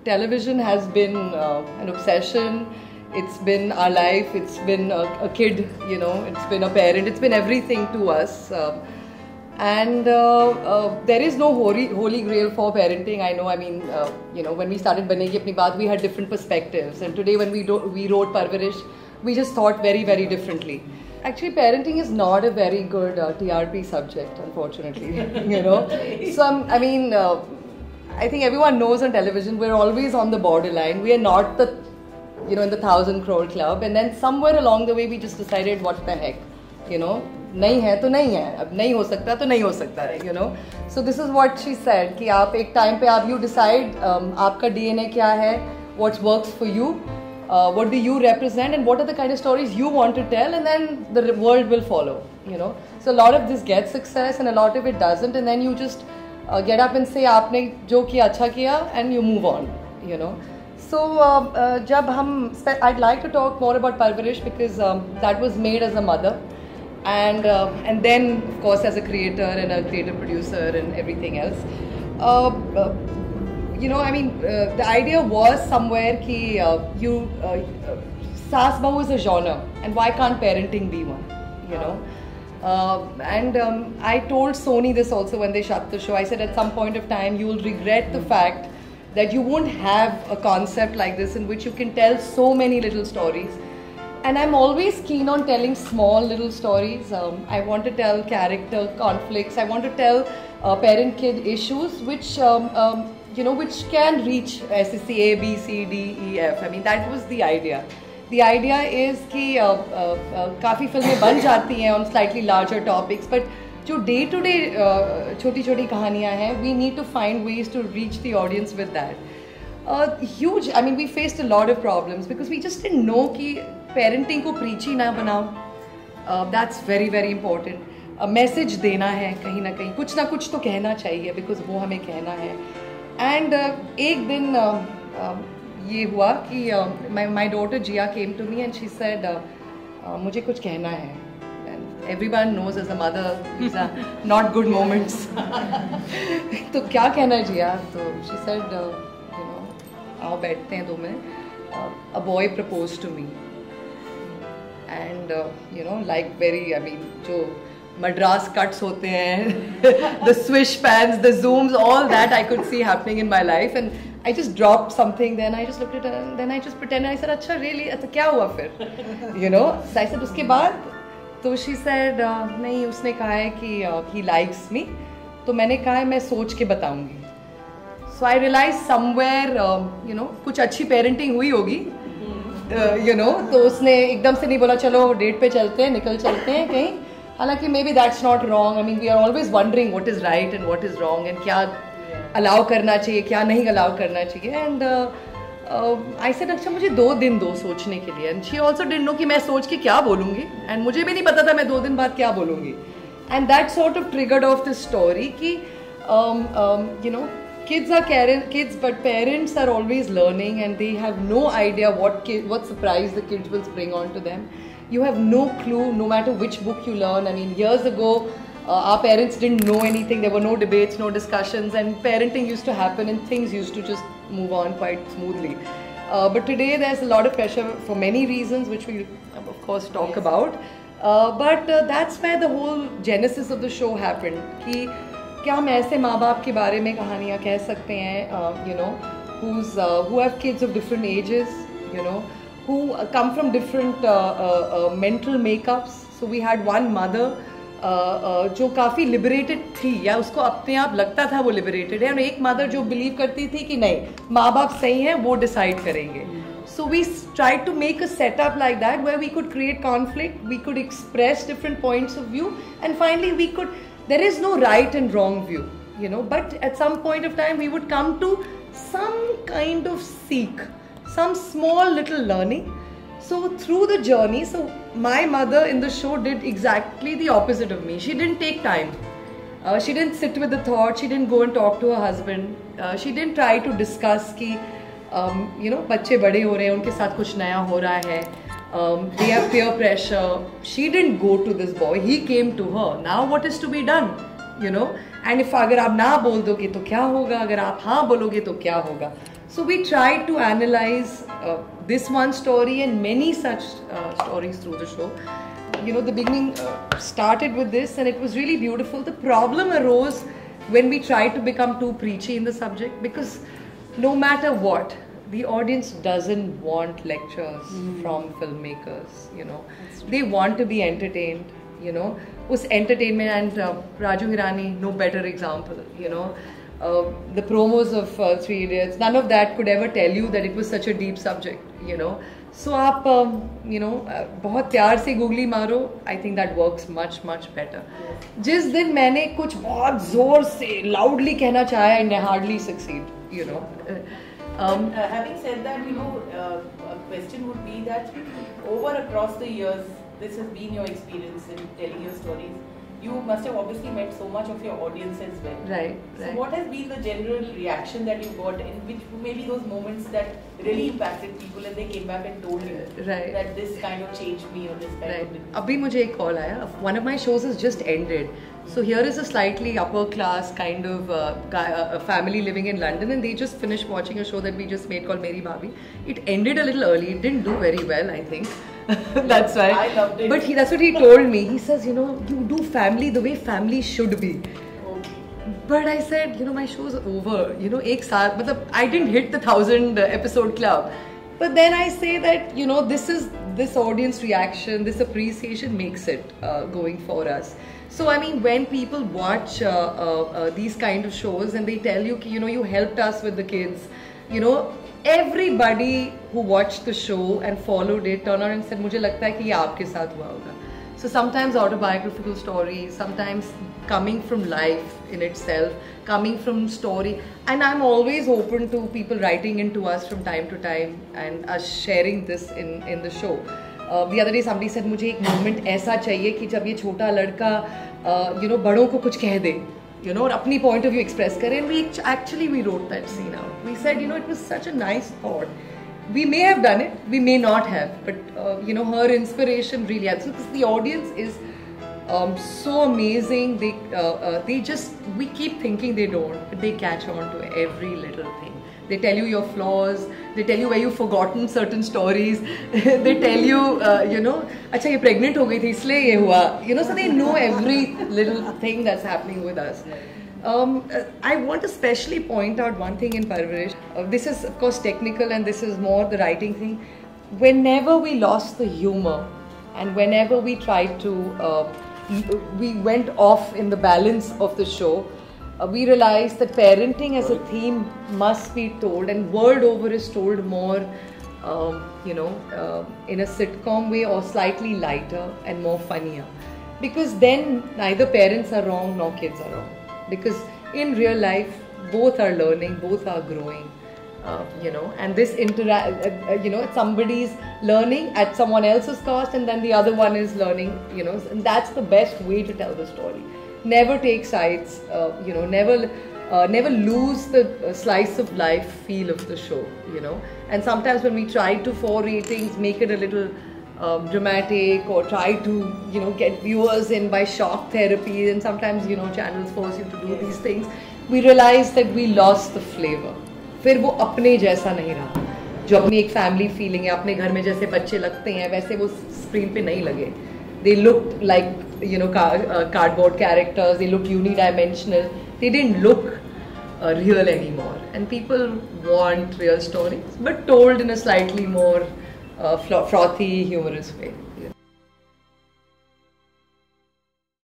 television has been an obsession. It's been our life. It's been a kid, you know. It's been a parent. It's been everything to us. And there is no holy grail for parenting. I know. I mean, you know, when we started Banegi Apni Baat, we had different perspectives. And today, when we wrote Parvarish, we just thought very, very differently. Actually, parenting is not a very good TRP subject, unfortunately. You know, so I mean, I think everyone knows on television we're always on the borderline. We are not the, you know, in the 1,000 crore club. And then somewhere along the way, we just decided, what the heck, you know, नहीं है तो नहीं है, अब नहीं हो सकता तो नहीं हो सकता है, you know. So this is what she said कि आप एक time पे आप you decide आपका DNA क्या है, what works for you. What do you represent and what are the kind of stories you want to tell, and then the world will follow, you know. So a lot of this gets success and a lot of it doesn't, and then you just get up and say आपने जो किया अच्छा किया and you move on, you know. So जब हम I'd like to talk more about Parvarish because that was made as a mother and then of course as a creator and a creative producer and everything else. You know, I mean, the idea was somewhere ki Saas Bahu is a genre, and why can't parenting be one? You know, and I told Sony this also when they shut the show. I said at some point of time you will regret the fact that you won't have a concept like this in which you can tell so many little stories. And I'm always keen on telling small little stories. I want to tell character conflicts. I want to tell parent-kid issues which. You know, which can reach SSC A, B, C, D, E, F. I mean, that was the idea. The idea is कि काफ़ी फिल्में बन जाती हैं on slightly larger topics, but जो day-to-day छोटी-छोटी कहानियाँ हैं, we need to find ways to reach the audience with that. Huge. I mean, we faced a lot of problems because we just didn't know कि parenting को preachy ना बनाओ. That's very, very important. Message देना है कहीं ना कहीं, कुछ ना कुछ तो कहना चाहिए because वो हमें कहना है. And एक दिन ये हुआ कि my daughter Jia came to me and she said मुझे कुछ कहना है. And everyone knows as a mother these are not good moments. तो क्या कहना है Jia? तो she said you know, आओ बैठते हैं 2 minute. A boy proposed to me. And you know, like very, I mean, जो Madras cuts hote hain, the swish pans, the zooms, all that I could see happening in my life, and I just dropped something. Then I just looked at her, and then I just pretended. I said, "Acha, really? अच्छा क्या हुआ फिर?" You know. So I said, उसके बाद, तो she said, नहीं, उसने कहा है कि he likes me. तो मैंने कहा है मैं सोच के बताऊंगी. So I realized somewhere, you know, कुछ अच्छी parenting हुई होगी. You know, तो उसने एकदम से नहीं बोला चलो डेट पे चलते हैं, निकल चलते हैं कहीं. हालांकि maybe that's not wrong. I mean, we are always wondering what is right and what is wrong and क्या allow करना चाहिए, क्या नहीं allow करना चाहिए. And I said, अच्छा मुझे 2 दिन दो सोचने के लिए. And she also didn't know कि मैं सोच के क्या बोलूँगी. And मुझे भी नहीं पता था मैं 2 दिन बाद क्या बोलूँगी. And that sort of triggered off this story कि you know, kids are kids, but parents are always learning and they have no idea what surprise the kids will bring on to them. You have no clue, no matter which book you learn. I mean, years ago, our parents didn't know anything. There were no debates, no discussions, and parenting used to happen and things used to just move on quite smoothly. But today, there's a lot of pressure for many reasons, which we'll, of course, talk about. But that's where the whole genesis of the show happened. कि क्या हम ऐसे माँ बाप के बारे में कहानियाँ कह सकते हैं, you know, who have kids of different ages, you know, who come from different mental makeups. So we had one mother जो काफ़ी liberated थी, या उसको अपने आप लगता था वो liberated है, और एक mother जो believe करती थी कि नहीं माँ बाप सही हैं वो decide करेंगे. So we tried to make a setup like that where we could create conflict, we could express different points of view, and finally there is no right and wrong view, you know, but at some point of time we would come to some kind of seek, some small little learning. So through the journey, so my mother in the show did exactly the opposite of me. She didn't take time. She didn't sit with the thought. She didn't go and talk to her husband. She didn't try to discuss कि you know, बच्चे बड़े हो रहे हैं, उनके साथ कुछ नया हो रहा है. They have peer pressure. She didn't go to this boy. He came to her. Now what is to be done? You know. And if अगर आप ना बोल दोगे तो क्या होगा? अगर आप हाँ बोलोगे तो क्या होगा? So we tried to analyze this one story and many such stories through the show. You know, the beginning started with this, and it was really beautiful. The problem arose when we tried to become too preachy in the subject, because no matter what, the audience doesn't want lectures from filmmakers, you know. They want to be entertained, you know. Us entertainment, and Raju Hirani, no better example, you know. The promos of Three Idiots, none of that could ever tell you that it was such a deep subject, you know. So आप you know बहुत प्यार से googly मारो, I think that works much better. जिस दिन मैंने कुछ बहुत जोर से loudly कहना चाहा, and I hardly succeed, you know. Having said that, you know, a question would be that over across the years, this has been your experience in telling your stories. You must have obviously met so much of your audience as well. Right. So what has been the general reaction that you got, in which maybe those moments that really impacted people and they came back and told you that this kind of changed me, or this kind of did? अभी मुझे एक call आया. One of my shows has just ended. So here is a slightly upper class kind of a family living in London, and they just finished watching a show that we just made called Meri Bhabhi. It ended a little early. It didn't do very well, I think. That's why. I loved it. But that's what he told me. He says, you know, you do family the way family should be. Okay. But I said, you know, my show's over. You know, I didn't hit the 1,000 episode club. But then I say that, you know, this audience reaction, this appreciation makes it going for us. So I mean, when people watch these kind of shows and they tell you, you know, you helped us with the kids, you know, everybody who watched the show and followed it turned around and said, मुझे लगता है कि ये आपके साथ हुआ होगा. So sometimes autobiographical stories, sometimes coming from life in itself, coming from story, and I'm always open to people writing into us from time to time and us sharing this in the show. The other day somebody said, मुझे एक moment ऐसा चाहिए कि जब ये छोटा लड़का you know बड़ों को कुछ कह दे, you know, और अपनी point of view express करे. And we wrote that scene out. We said, you know, it was such a nice thought. We may have done it, we may not have, but you know, her inspiration really helps, because the audience is so amazing. We keep thinking they don't, but they catch on to every little thing. They tell you your flaws, they tell you where you've forgotten certain stories, they tell you, you know, अच्छा ये pregnant हो गई थी इसलिए ये हुआ, you know, so they know every little thing that's happening with us. I want to specially point out one thing in Parvarish. This is of course technical, and this is more the writing thing. Whenever we lost the humor, and whenever we tried to, we went off in the balance of the show, we realized that parenting as a theme must be told, and world over is told more, you know, in a sitcom way, or slightly lighter and more funnier. Because then neither parents are wrong nor kids are wrong. Because in real life, both are learning, both are growing, you know, and this you know, somebody's learning at someone else's cost, and then the other one is learning, you know, and that's the best way to tell the story. Never take sides, you know, never lose the slice of life feel of the show, you know. And sometimes when we try to, for ratings, make it a little dramatic, or try to, you know, get viewers in by shock therapy, and sometimes, you know, channels force you to do these things, we realize that we lost the flavor. फिर वो अपने जैसा नहीं रहा, जो अपनी एक family feeling है, अपने घर में जैसे बच्चे लगते हैं वैसे वो स्क्रीन पे नहीं लगे. They looked like, you know, cardboard characters. They looked unidimensional. They didn't look real anymore. And people want real stories, but told in a slightly more frothy, humorous way.